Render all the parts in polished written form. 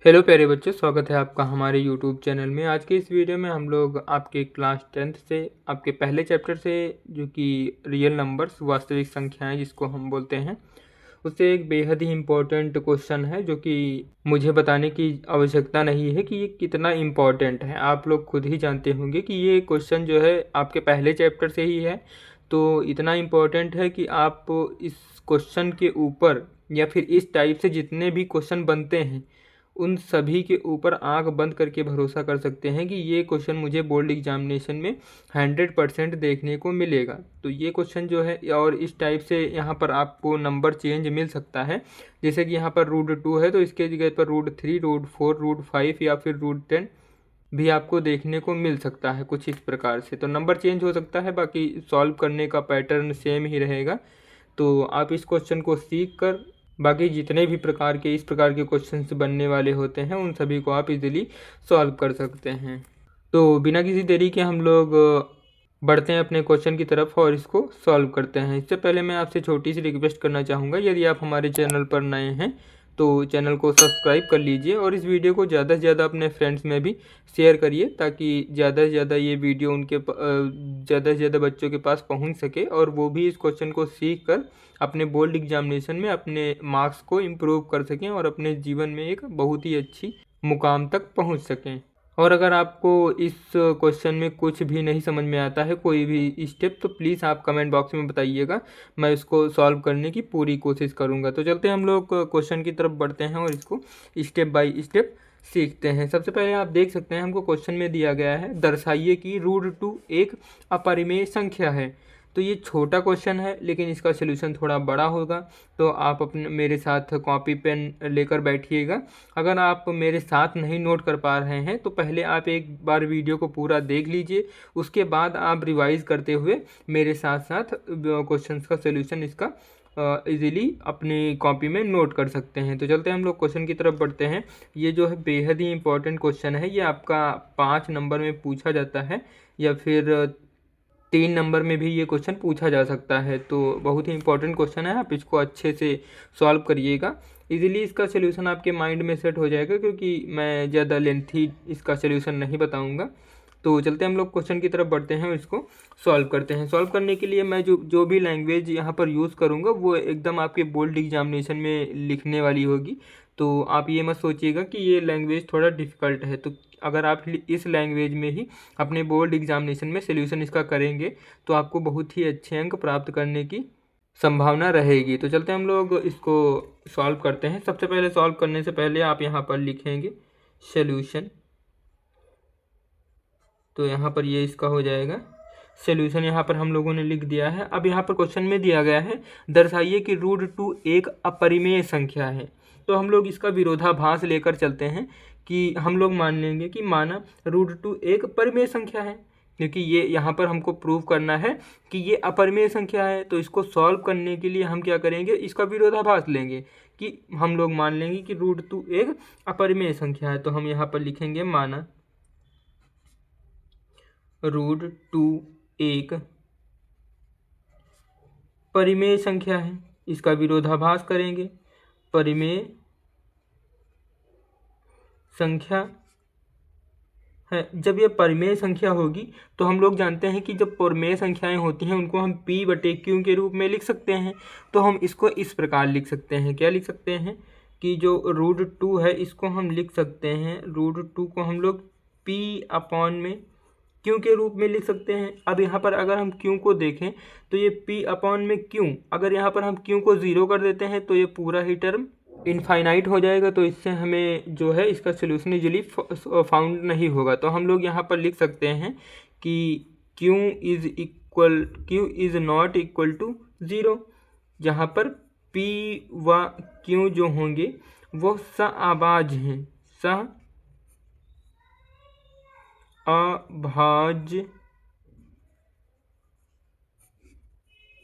Hello प्यारे बच्चों, स्वागत है आपका हमारे यूट्यूब चैनल में। आज के इस वीडियो में हम लोग आपके क्लास 10th से आपके पहले चैप्टर से जो कि रियल नंबर्स वास्तविक संख्याएं जिसको हम बोलते हैं, उससे एक बेहद ही इम्पोर्टेंट क्वेश्चन है जो कि मुझे बताने की आवश्यकता नहीं है कि ये कितना इम्पोर्टेंट है। आप लोग खुद ही जानते होंगे कि ये क्वेश्चन जो है आपके पहले चैप्टर से ही है, तो इतना इम्पोर्टेंट है कि आप इस क्वेश्चन के ऊपर या फिर इस टाइप से जितने भी क्वेश्चन बनते हैं उन सभी के ऊपर आंख बंद करके भरोसा कर सकते हैं कि ये क्वेश्चन मुझे बोर्ड एग्जामिनेशन में 100% देखने को मिलेगा। तो ये क्वेश्चन जो है और इस टाइप से यहाँ पर आपको नंबर चेंज मिल सकता है। जैसे कि यहाँ पर √2 है तो इसके जगह पर √3, √4, √5 या फिर √10 भी आपको देखने को मिल सकता है कुछ इस प्रकार से। तो नंबर चेंज हो सकता है, बाकी सॉल्व करने का पैटर्न सेम ही रहेगा। तो आप इस क्वेश्चन को सीख कर बाकी जितने भी प्रकार के इस प्रकार के क्वेश्चंस बनने वाले होते हैं उन सभी को आप इजीली सॉल्व कर सकते हैं। तो बिना किसी देरी के हम लोग बढ़ते हैं अपने क्वेश्चन की तरफ और इसको सॉल्व करते हैं। इससे पहले मैं आपसे छोटी सी रिक्वेस्ट करना चाहूँगा, यदि आप हमारे चैनल पर नए हैं तो चैनल को सब्सक्राइब कर लीजिए और इस वीडियो को ज़्यादा से ज़्यादा अपने फ्रेंड्स में भी शेयर करिए ताकि ज़्यादा से ज़्यादा ये वीडियो उनके ज़्यादा से ज़्यादा बच्चों के पास पहुंच सके और वो भी इस क्वेश्चन को सीख कर अपने बोर्ड एग्जामिनेशन में अपने मार्क्स को इम्प्रूव कर सकें और अपने जीवन में एक बहुत ही अच्छी मुकाम तक पहुंच सकें। और अगर आपको इस क्वेश्चन में कुछ भी नहीं समझ में आता है, कोई भी स्टेप, तो प्लीज़ आप कमेंट बॉक्स में बताइएगा, मैं इसको सॉल्व करने की पूरी कोशिश करूँगा। तो चलते हैं हम लोग क्वेश्चन की तरफ बढ़ते हैं और इसको स्टेप बाय स्टेप सीखते हैं। सबसे पहले आप देख सकते हैं हमको क्वेश्चन में दिया गया है, दर्शाइए कि √2 एक अपरिमेय संख्या है। तो ये छोटा क्वेश्चन है लेकिन इसका सोल्यूशन थोड़ा बड़ा होगा, तो आप अपने मेरे साथ कॉपी पेन लेकर बैठिएगा। अगर आप मेरे साथ नहीं नोट कर पा रहे हैं तो पहले आप एक बार वीडियो को पूरा देख लीजिए, उसके बाद आप रिवाइज करते हुए मेरे साथ साथ क्वेश्चन का सोल्यूशन इसका इजीली अपनी कॉपी में नोट कर सकते हैं। तो चलते हैं हम लोग क्वेश्चन की तरफ बढ़ते हैं। ये जो है बेहद ही इंपॉर्टेंट क्वेश्चन है, ये आपका 5 नंबर में पूछा जाता है या फिर 3 नंबर में भी ये क्वेश्चन पूछा जा सकता है। तो बहुत ही इंपॉर्टेंट क्वेश्चन है, आप इसको अच्छे से सॉल्व करिएगा। इजीली इसका सोल्यूशन आपके माइंड में सेट हो जाएगा क्योंकि मैं ज़्यादा लेंथी इसका सोल्यूशन नहीं बताऊंगा। तो चलते हम लोग क्वेश्चन की तरफ बढ़ते हैं और इसको सॉल्व करते हैं। सॉल्व करने के लिए मैं जो भी लैंग्वेज यहाँ पर यूज़ करूँगा वो एकदम आपके बोर्ड एग्जामिनेशन में लिखने वाली होगी। तो आप ये मत सोचिएगा कि ये लैंग्वेज थोड़ा डिफ़िकल्ट है। तो अगर आप इस लैंग्वेज में ही अपने बोर्ड एग्जामिनेशन में सोल्यूशन इसका करेंगे तो आपको बहुत ही अच्छे अंक प्राप्त करने की संभावना रहेगी। तो चलते हम लोग इसको सॉल्व करते हैं। सबसे पहले सॉल्व करने से पहले आप यहाँ पर लिखेंगे सोल्यूशन, तो यहाँ पर ये इसका हो जाएगा सोल्यूशन। यहाँ पर हम लोगों ने लिख दिया है। अब यहाँ पर क्वेश्चन में दिया गया है, दर्शाइए कि √2 एक अपरिमेय संख्या है। तो हम लोग इसका विरोधाभास लेकर चलते हैं कि हम लोग मान लेंगे कि माना √2 एक परिमेय संख्या है, क्योंकि ये यहाँ पर हमको प्रूव करना है कि ये अपरिमेय संख्या है। तो इसको सॉल्व करने के लिए हम क्या करेंगे, इसका विरोधाभास लेंगे कि हम लोग मान लेंगे कि √2 एक अपरिमेय संख्या है। तो हम यहाँ पर लिखेंगे माना √2 एक परिमेय संख्या है, इसका विरोधाभास करेंगे, परिमेय संख्या है। जब ये परिमेय संख्या होगी तो हम लोग जानते हैं कि जब परिमेय संख्याएं होती हैं उनको हम P/Q के रूप में लिख सकते हैं। तो हम इसको इस प्रकार लिख सकते हैं, क्या लिख सकते हैं कि जो √2 है इसको हम लिख सकते हैं, √2 को हम लोग P/Q के रूप में लिख सकते हैं। अब यहाँ पर अगर हम Q को देखें तो ये P/Q, अगर यहाँ पर हम Q को 0 कर देते हैं तो ये पूरा ही टर्म इनफाइनाइट हो जाएगा। तो इससे हमें जो है इसका सोल्यूशन इजीली फाउंड नहीं होगा। तो हम लोग यहाँ पर लिख सकते हैं कि Q is not equal to 0, जहाँ पर P व Q जो होंगे वो सहअभाज्य हैं, सहअभाज्य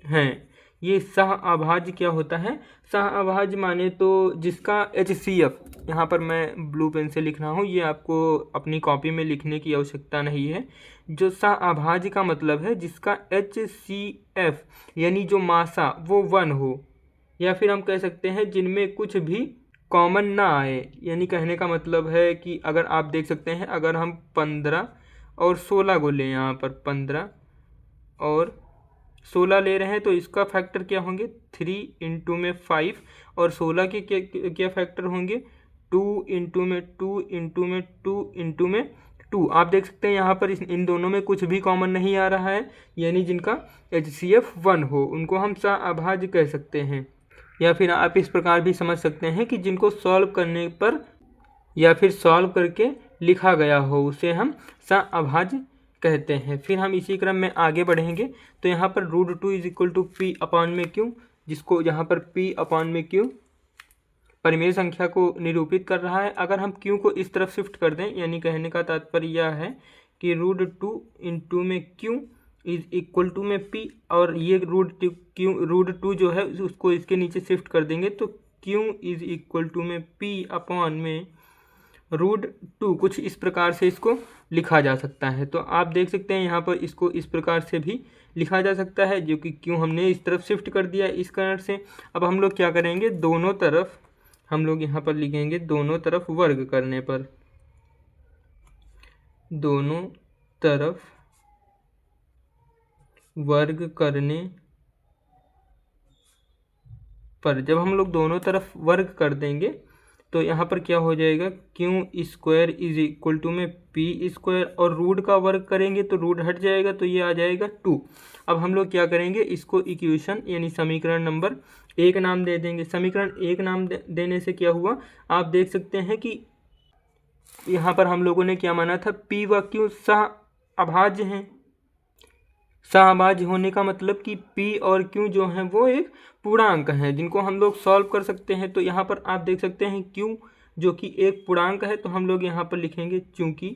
हैं। ये सहअभाज्य क्या होता है, सहअभाज्य माने तो जिसका HCF, यहाँ पर मैं ब्लू पेन से लिख रहा हूँ, ये आपको अपनी कॉपी में लिखने की आवश्यकता नहीं है। जो सहअभाज्य का मतलब है जिसका HCF यानी जो मासा वो 1 हो, या फिर हम कह सकते हैं जिनमें कुछ भी कॉमन ना आए, यानी कहने का मतलब है कि अगर आप देख सकते हैं, अगर हम 15 और 16 को लें, यहाँ पर 15 और 16 ले रहे हैं तो इसका फैक्टर क्या होंगे 3 इंटू में 5 और 16 के क्या फैक्टर होंगे 2 इंटू में 2 इंटू में 2 इंटू में 2। आप देख सकते हैं यहाँ पर इन दोनों में कुछ भी कॉमन नहीं आ रहा है, यानी जिनका HCF 1 हो उनको हम सह-अभाज्य कह सकते हैं। या फिर आप इस प्रकार भी समझ सकते हैं कि जिनको सॉल्व करने पर या फिर सॉल्व करके लिखा गया हो उसे हम सह-अभाज्य कहते हैं। फिर हम इसी क्रम में आगे बढ़ेंगे तो यहाँ पर √2 is equal to P upon में क्यू, जिसको यहाँ पर पी अपॉन में क्यू परिमेय संख्या को निरूपित कर रहा है। अगर हम क्यू को इस तरफ शिफ्ट कर दें, यानी कहने का तात्पर्य यह है कि √2 इंटू में क्यू इज इक्वल टू में पी, और ये √2 जो है उसको इसके नीचे शिफ्ट कर देंगे तो क्यू इज इक्वल टू में पी अपॉन में √2। कुछ इस प्रकार से इसको लिखा जा सकता है। तो आप देख सकते हैं यहाँ पर इसको इस प्रकार से भी लिखा जा सकता है, जो कि क्यों हमने इस तरफ शिफ्ट कर दिया इस कारण से। अब हम लोग क्या करेंगे, दोनों तरफ हम लोग यहाँ पर लिखेंगे दोनों तरफ वर्ग करने पर, दोनों तरफ वर्ग करने पर जब हम लोग दोनों तरफ वर्ग कर देंगे तो यहाँ पर क्या हो जाएगा Q square is equal to में पी स्क्वायर, और रूट का वर्ग करेंगे तो रूट हट जाएगा तो ये आ जाएगा 2। अब हम लोग क्या करेंगे, इसको इक्वेशन यानी समीकरण नंबर 1 नाम दे देंगे। समीकरण 1 नाम देने से क्या हुआ, आप देख सकते हैं कि यहाँ पर हम लोगों ने क्या माना था, पी व क्यू सह-अभाज्य हैं। सह-अभाज्य होने का मतलब कि P और Q जो हैं वो एक पूर्णांक हैं जिनको हम लोग सॉल्व कर सकते हैं। तो यहाँ पर आप देख सकते हैं Q जो कि एक पूर्णांक है, तो हम लोग यहाँ पर लिखेंगे चूंकि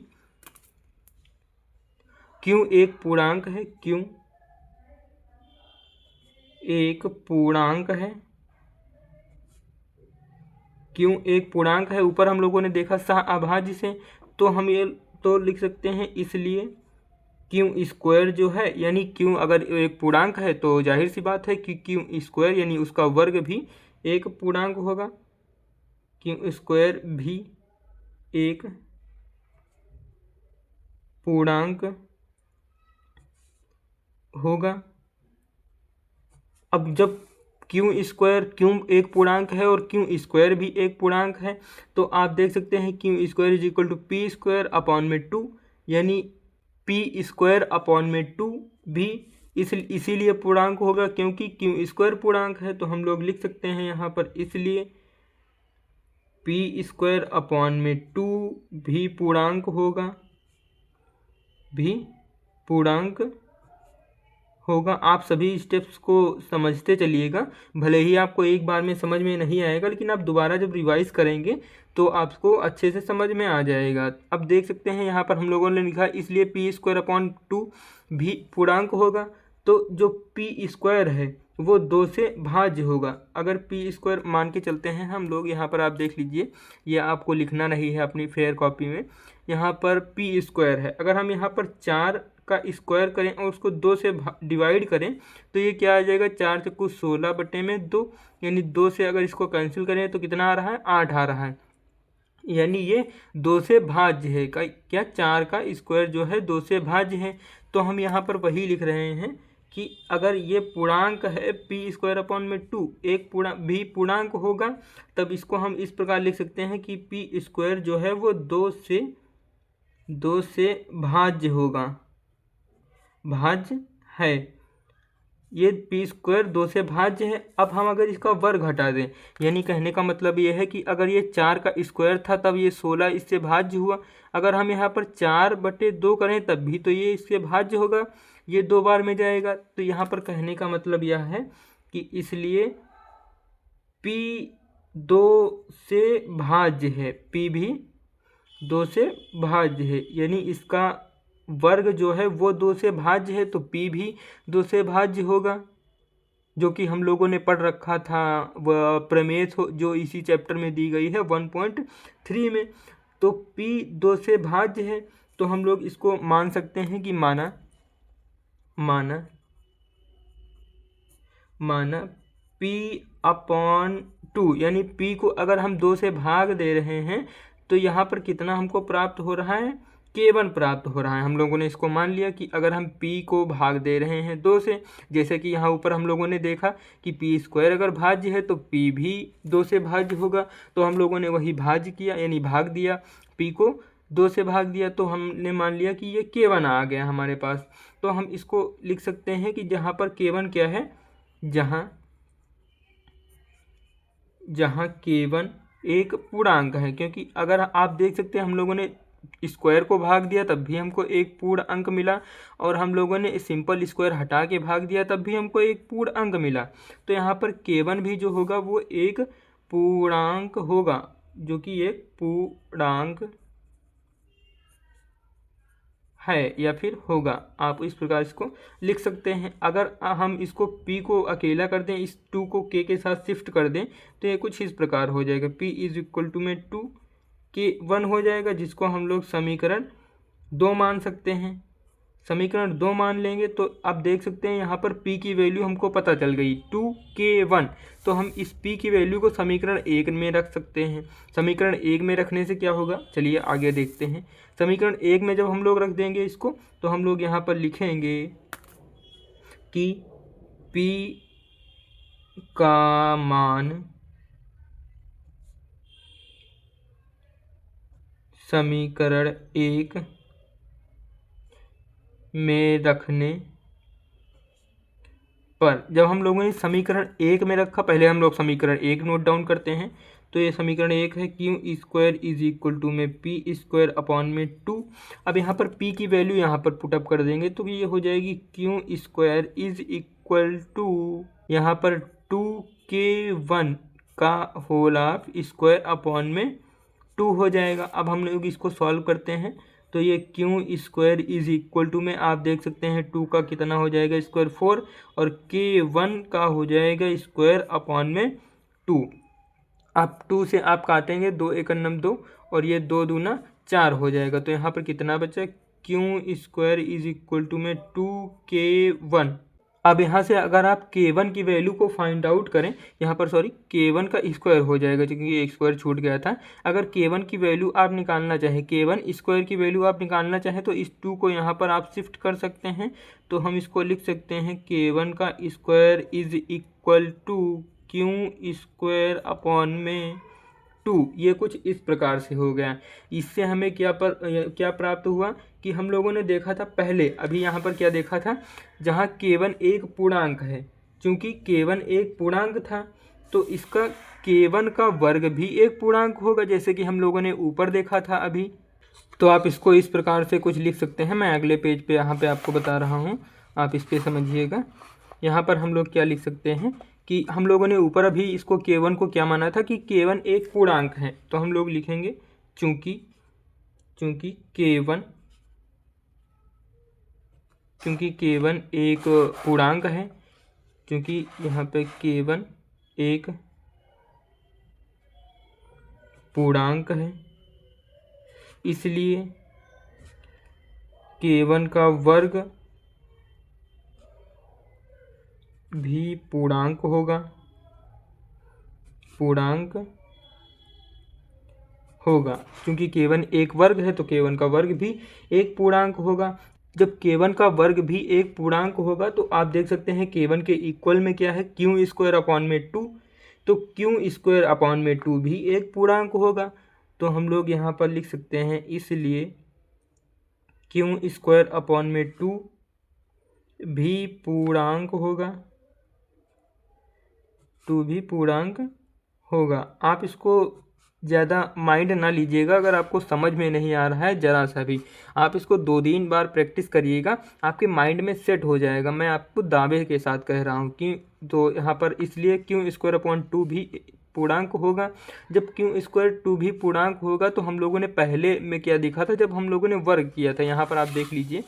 Q एक पूर्णांक है, Q एक पूर्णांक है, Q एक पूर्णांक है। ऊपर हम लोगों ने देखा सह-अभाज्य से, तो हम ये तो लिख सकते हैं इसलिए क्यू स्क्वायर जो है, यानी क्यू अगर एक पूर्णांक है तो जाहिर सी बात है कि क्यू स्क्वायर यानी उसका वर्ग भी एक पूर्णांक होगा, क्यू स्क्वायर भी एक पूर्णांक होगा। अब जब क्यू एक पूर्णांक है और क्यू स्क्वायर भी एक पूर्णांक है, तो आप देख सकते हैं Q square is equal to P square upon में 2, यानी पी स्क्वायर अपॉन में 2 भी इसीलिए पूर्णांक होगा क्योंकि क्यू स्क्वायर पूर्णांक है। तो हम लोग लिख सकते हैं यहाँ पर इसलिए पी स्क्वायर अपॉन में 2 भी पूर्णांक होगा, भी पूर्णांक होगा। आप सभी स्टेप्स को समझते चलिएगा, भले ही आपको एक बार में समझ में नहीं आएगा, लेकिन आप दोबारा जब रिवाइज करेंगे तो आपको अच्छे से समझ में आ जाएगा। अब देख सकते हैं यहाँ पर हम लोगों ने लिखा इसलिए पी स्क्वायर अपॉन 2 भी पूर्णांक होगा। तो जो पी स्क्वायर है वो 2 से भाज्य होगा। अगर पी स्क्वायर मान के चलते हैं हम लोग, यहाँ पर आप देख लीजिए, ये आपको लिखना नहीं है अपनी फेयर कॉपी में, यहाँ पर पी स्क्वायर है। अगर हम यहाँ पर 4 का स्क्वायर करें और उसको 2 से डिवाइड करें तो ये क्या आ जाएगा, 4 से कुछ 16 बटे में 2, यानी 2 से अगर इसको कैंसिल करें तो कितना आ रहा है 8 आ रहा है, यानी ये 2 से भाज्य है। क्या 4 का स्क्वायर जो है 2 से भाज्य है। तो हम यहाँ पर वही लिख रहे हैं कि अगर ये पूर्णांक है पी स्क्वायर अपॉन में 2 एक भी पूर्णांक होगा, तब इसको हम इस प्रकार लिख सकते हैं कि पी स्क्वायर जो है वो 2 से भाज्य होगा, भाज्य है। ये पी स्क्वायर 2 से भाज्य है। अब हम अगर इसका वर्ग हटा दें, यानी कहने का मतलब ये है कि अगर ये 4 का स्क्वायर था तब ये 16 इससे भाज्य हुआ। अगर हम यहाँ पर 4/2 करें तब भी तो ये इससे भाज्य होगा, ये 2 बार में जाएगा। तो यहाँ पर कहने का मतलब यह है कि इसलिए P 2 से भाज्य है, P भी 2 से भाज्य है, यानी इसका वर्ग जो है वो 2 से भाज्य है, तो P भी 2 से भाज्य होगा, जो कि हम लोगों ने पढ़ रखा था वह प्रमेय जो इसी चैप्टर में दी गई है 1.3 में। तो P 2 से भाज्य है, तो हम लोग इसको मान सकते हैं कि माना P अपॉन 2, यानी p को अगर हम 2 से भाग दे रहे हैं तो यहाँ पर कितना हमको प्राप्त हो रहा है, k1 प्राप्त हो रहा है। हम लोगों ने इसको मान लिया कि अगर हम p को भाग दे रहे हैं 2 से, जैसे कि यहाँ ऊपर हम लोगों ने देखा कि p² अगर भाज्य है तो p भी 2 से भाज्य होगा, तो हम लोगों ने वही भाज्य किया, यानी भाग दिया, p को 2 से भाग दिया, तो हमने मान लिया कि ये k1 आ गया हमारे पास। तो हम इसको लिख सकते हैं कि जहाँ पर k1 क्या है, जहाँ k1 एक पूर्णांक है, क्योंकि अगर आप देख सकते हैं हम लोगों ने स्क्वायर को भाग दिया तब भी हमको एक पूर्ण अंक मिला, और हम लोगों ने सिंपल स्क्वायर हटा के भाग दिया तब भी हमको एक पूर्ण अंक मिला। तो यहाँ पर k1 भी जो होगा वो एक पूर्णांक होगा, जो कि एक पूर्णांक है या फिर होगा। आप इस प्रकार इसको लिख सकते हैं। अगर हम इसको p को अकेला कर दें, इस 2 को k के साथ शिफ्ट कर दें, तो ये कुछ इस प्रकार हो जाएगा, p इज इक्वल टू में 2 k1 हो जाएगा, जिसको हम लोग समीकरण 2 मान सकते हैं। समीकरण 2 मान लेंगे तो आप देख सकते हैं यहाँ पर p की वैल्यू हमको पता चल गई 2k1, तो हम इस p की वैल्यू को समीकरण 1 में रख सकते हैं। समीकरण 1 में रखने से क्या होगा, चलिए आगे देखते हैं। समीकरण 1 में जब हम लोग रख देंगे इसको, तो हम लोग यहाँ पर लिखेंगे कि p का मान समीकरण 1 में रखने पर, जब हम लोगों ने समीकरण 1 में रखा, पहले हम लोग समीकरण 1 नोट डाउन करते हैं। तो ये समीकरण 1 है, q² इज इक्वल टू में p² अपॉन में 2। अब यहाँ पर p की वैल्यू यहाँ पर पुटअप कर देंगे तो ये हो जाएगी q² इज इक्वल टू यहाँ पर 2k1 का होल ऑफ स्क्वायर अपॉन में 2 हो जाएगा। अब हम लोग इसको सॉल्व करते हैं तो ये q² इज इक्वल टू में आप देख सकते हैं 2 का कितना हो जाएगा स्क्वायर 4, और k1 का हो जाएगा स्क्वायर अपॉन में 2। आप 2 से आप काटेंगे, 2 एक अन्नम 2, और ये 2 दूना 4 हो जाएगा। तो यहाँ पर कितना बचा, q² इज इक्वल टू में 2k1। अब यहाँ से अगर आप k1 की वैल्यू को फाइंड आउट करें, यहाँ पर सॉरी k1 का स्क्वायर हो जाएगा क्योंकि एक स्क्वायर छूट गया था। अगर k1 की वैल्यू आप निकालना चाहें, k1 स्क्वायर की वैल्यू आप निकालना चाहें तो इस 2 को यहाँ पर आप शिफ्ट कर सकते हैं। तो हम इसको लिख सकते हैं k1 का square is equal to q² upon में 2। ये कुछ इस प्रकार से हो गया। इससे हमें क्या प्राप्त हुआ कि हम लोगों ने देखा था पहले, अभी यहाँ पर क्या देखा था, जहाँ k1 एक पूर्णांक है, चूंकि k1 एक पूर्णांक था तो इसका k1 का वर्ग भी एक पूर्णांक होगा, जैसे कि हम लोगों ने ऊपर देखा था अभी। तो आप इसको इस प्रकार से कुछ लिख सकते हैं। मैं अगले पेज पे यहाँ पे आपको बता रहा हूँ, आप इस पे समझिएगा। यहाँ पर हम लोग क्या लिख सकते हैं कि हम लोगों ने ऊपर अभी इसको k1 को क्या माना था कि k1 एक पूर्णांक है, तो हम लोग लिखेंगे चूंकि k1 एक पूर्णांक है, क्योंकि यहाँ पे k1 एक पूर्णांक है, इसलिए k1 का वर्ग भी पूर्णांक होगा, क्योंकि k1 एक वर्ग है तो k1 का वर्ग भी एक पूर्णांक होगा। जब k1 का वर्ग भी एक पूर्णांक होगा तो आप देख सकते हैं k1 के इक्वल में क्या है, q² अपॉन में 2, तो q² अपॉन में 2 भी एक पूर्णांक होगा। तो हम लोग यहाँ पर लिख सकते हैं, इसलिए q² अपॉन में 2 भी पूर्णांक होगा। आप इसको ज़्यादा माइंड ना लीजिएगा, अगर आपको समझ में नहीं आ रहा है ज़रा सा भी, आप इसको 2-3 बार प्रैक्टिस करिएगा, आपके माइंड में सेट हो जाएगा। मैं आपको दावे के साथ कह रहा हूँ कि तो यहाँ पर इसलिए q² अपॉन 2 भी पूर्णांक होगा। जब q² 2 भी पूर्णांक होगा तो हम लोगों ने पहले में क्या देखा था, जब हम लोगों ने वर्ग किया था, यहाँ पर आप देख लीजिए,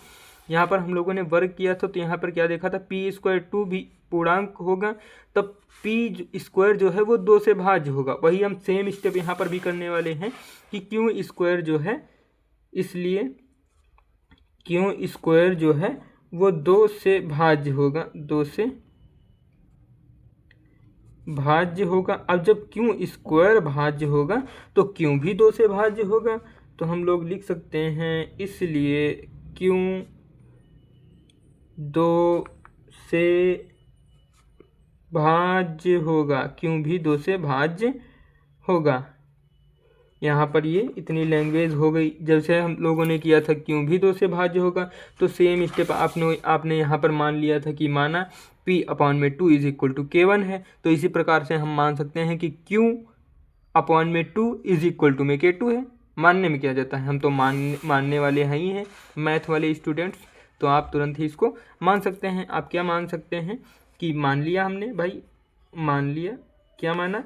यहाँ पर हम लोगों ने वर्ग किया था तो यहाँ पर क्या देखा था, p² 2 भी पूर्णांक होगा, तब p² जो है वो 2 से भाज्य होगा। वही हम सेम स्टेप यहाँ पर भी करने वाले हैं कि q² जो है, इसलिए q² जो है वो 2 से भाज्य होगा, 2 से भाज्य होगा। अब जब क्यों स्क्वायर भाज्य होगा तो क्यों भी 2 से भाज्य होगा। तो हम लोग लिख सकते हैं इसलिए क्यों 2 से भाज्य होगा, क्यों भी 2 से भाज्य होगा। यहाँ पर ये इतनी लैंग्वेज हो गई। जैसे हम लोगों ने किया था क्यों भी 2 से भाज्य होगा, तो सेम स्टेप आपने यहाँ पर मान लिया था कि माना P/2 is equal to K1 है। तो इसी प्रकार से हम मान सकते हैं कि Q/2 इज इक्वल टू में K2 है। मानने में क्या जाता है, हम तो मानने वाले हैं ही हैं, मैथ वाले स्टूडेंट्स। तो आप तुरंत ही इसको मान सकते हैं। आप क्या मान सकते हैं कि मान लिया हमने भाई, मान लिया, क्या माना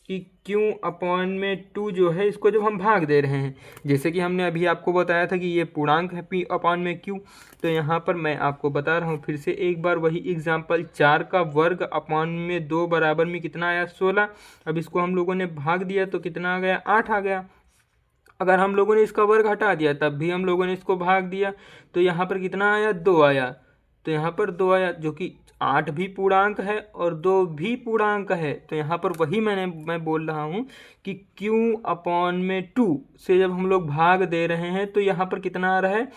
कि Q/2 जो है इसको जब हम भाग दे रहे हैं, जैसे कि हमने अभी आपको बताया था कि ये पूर्णांक है P/Q। तो यहाँ पर मैं आपको बता रहा हूँ फिर से एक बार वही एग्जाम्पल, 4 का वर्ग अपान में 2 बराबर में कितना आया, 16। अब इसको हम लोगों ने भाग दिया तो कितना आ गया, 8 आ गया। अगर हम लोगों ने इसका वर्ग हटा दिया तब भी हम लोगों ने इसको भाग दिया तो यहाँ पर कितना आया, 2 आया। तो यहाँ पर 2 आया, जो कि 8 भी पूर्णांक है और 2 भी पूर्णांक है। तो यहाँ पर वही मैं बोल रहा हूँ कि Q/2 से जब हम लोग भाग दे रहे हैं तो यहाँ पर कितना आ रहा है,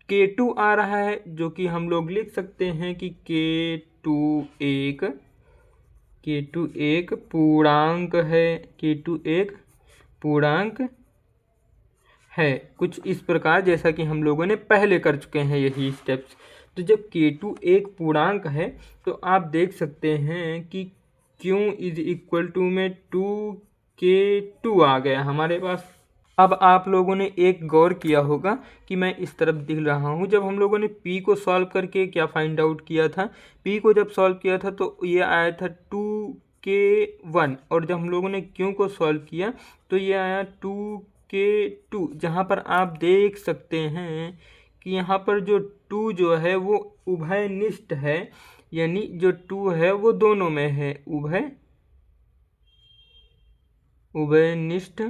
K2 आ रहा है, जो कि हम लोग लिख सकते हैं कि K2 एक पूर्णांक है। K2 एक पूर्णांक है, कुछ इस प्रकार जैसा कि हम लोगों ने पहले कर चुके हैं यही स्टेप्स। तो जब K2 एक पूर्णांक है तो आप देख सकते हैं कि Q इज इक्वल टू में 2K2 आ गया हमारे पास। अब आप लोगों ने एक गौर किया होगा कि मैं इस तरफ दिख रहा हूँ। जब हम लोगों ने P को सॉल्व करके क्या फाइंड आउट किया था, P को जब सॉल्व किया था तो ये आया था 2K1, और जब हम लोगों ने Q को सॉल्व किया तो ये आया 2K2। जहाँ पर आप देख सकते हैं कि यहाँ पर जो 2 जो है वो उभयनिष्ठ है, यानी जो 2 है वो दोनों में है, उभयनिष्ठ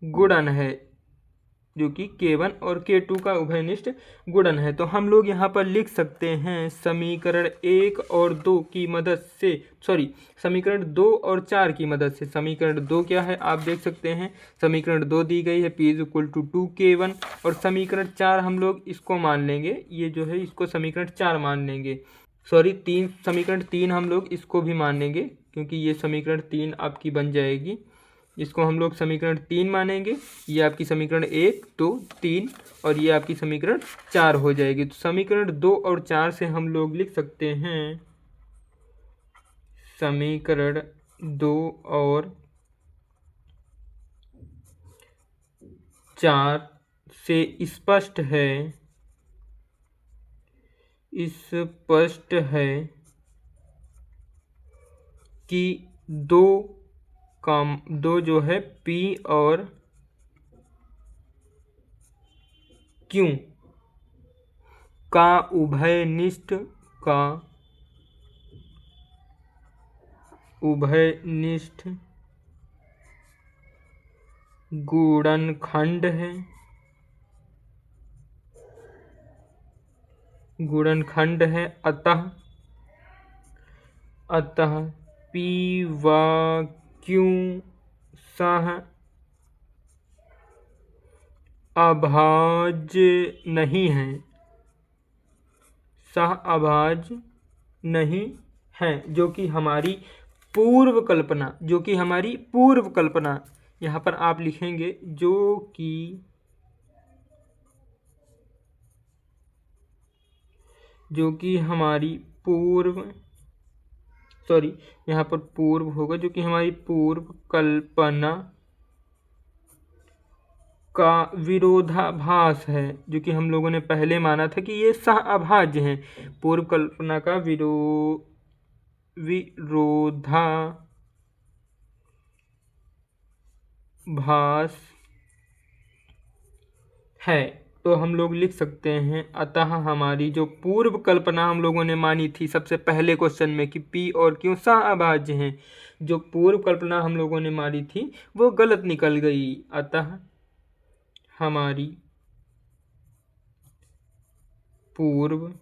गुणन है, जो कि K1 और K2 का उभयनिष्ठ गुणन है। तो हम लोग यहाँ पर लिख सकते हैं समीकरण 1 और 2 की मदद से, समीकरण 2 और 4 की मदद से। समीकरण 2 क्या है आप देख सकते हैं, समीकरण 2 दी गई है P is equal to 2K1, और समीकरण 4 हम लोग इसको मान लेंगे, ये जो है इसको समीकरण 4 मान लेंगे। समीकरण 3 हम लोग इसको भी मान लेंगे, क्योंकि ये समीकरण 3 आपकी बन जाएगी। इसको हम लोग समीकरण 3 मानेंगे, ये आपकी समीकरण 1, 2, 3 और ये आपकी समीकरण 4 हो जाएगी। तो समीकरण 2 और 4 से हम लोग लिख सकते हैं, समीकरण 2 और 4 से स्पष्ट है कि दो जो है P और Q का उभयनिष्ठ गुणनखंड है। अतः P व Q सह अभाज्य नहीं है, जो कि हमारी पूर्व कल्पना, यहाँ पर आप लिखेंगे जो कि हमारी यहाँ पर पूर्व होगा, जो कि हमारी पूर्व कल्पना का विरोधाभास है, जो कि हम लोगों ने पहले माना था कि ये सह अभाज्य हैं। पूर्व कल्पना का विरोधाभास है। तो हम लोग लिख सकते हैं, अतः हमारी जो पूर्व कल्पना हम लोगों ने मानी थी सबसे पहले क्वेश्चन में कि P और Q सह अभाज्य हैं, जो पूर्व कल्पना हम लोगों ने मानी थी वो गलत निकल गई। अतः हमारी पूर्व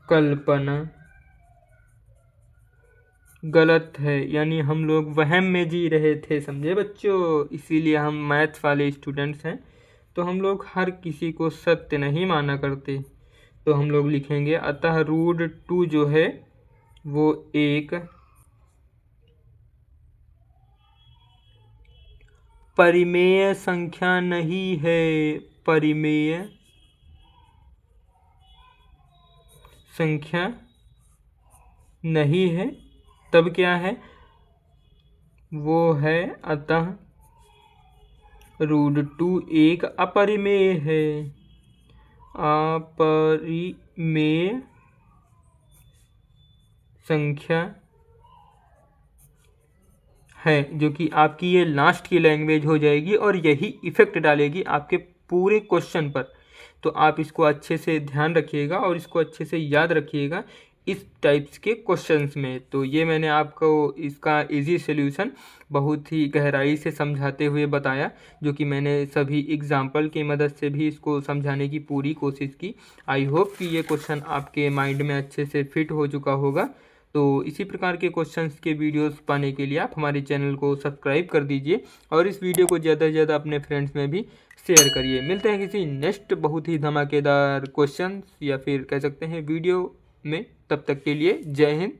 कल्पना गलत है, यानी हम लोग वहम में जी रहे थे, समझे बच्चों। इसीलिए हम मैथ्स वाले स्टूडेंट्स हैं, तो हम लोग हर किसी को सत्य नहीं माना करते। तो हम लोग लिखेंगे अतः √2 जो है वो एक परिमेय संख्या नहीं है। परिमेय संख्या नहीं है, तब क्या है, वो है अतः √2 एक अपरिमेय है। अपरिमेय संख्या है, जो कि आपकी ये लास्ट की लैंग्वेज हो जाएगी और यही इफेक्ट डालेगी आपके पूरे क्वेश्चन पर। तो आप इसको अच्छे से ध्यान रखिएगा और इसको अच्छे से याद रखिएगा इस टाइप्स के क्वेश्चंस में। तो ये मैंने आपको इसका इजी सॉल्यूशन बहुत ही गहराई से समझाते हुए बताया, जो कि मैंने सभी एग्जाम्पल की मदद से भी इसको समझाने की पूरी कोशिश की। आई होप कि ये क्वेश्चन आपके माइंड में अच्छे से फिट हो चुका होगा। तो इसी प्रकार के क्वेश्चंस के वीडियोस पाने के लिए आप हमारे चैनल को सब्सक्राइब कर दीजिए और इस वीडियो को ज़्यादा से ज़्यादा अपने फ्रेंड्स में भी शेयर करिए। मिलते हैं किसी नेक्स्ट बहुत ही धमाकेदार क्वेश्चंस या फिर कह सकते हैं वीडियो में। तब तक के लिए जय हिंद।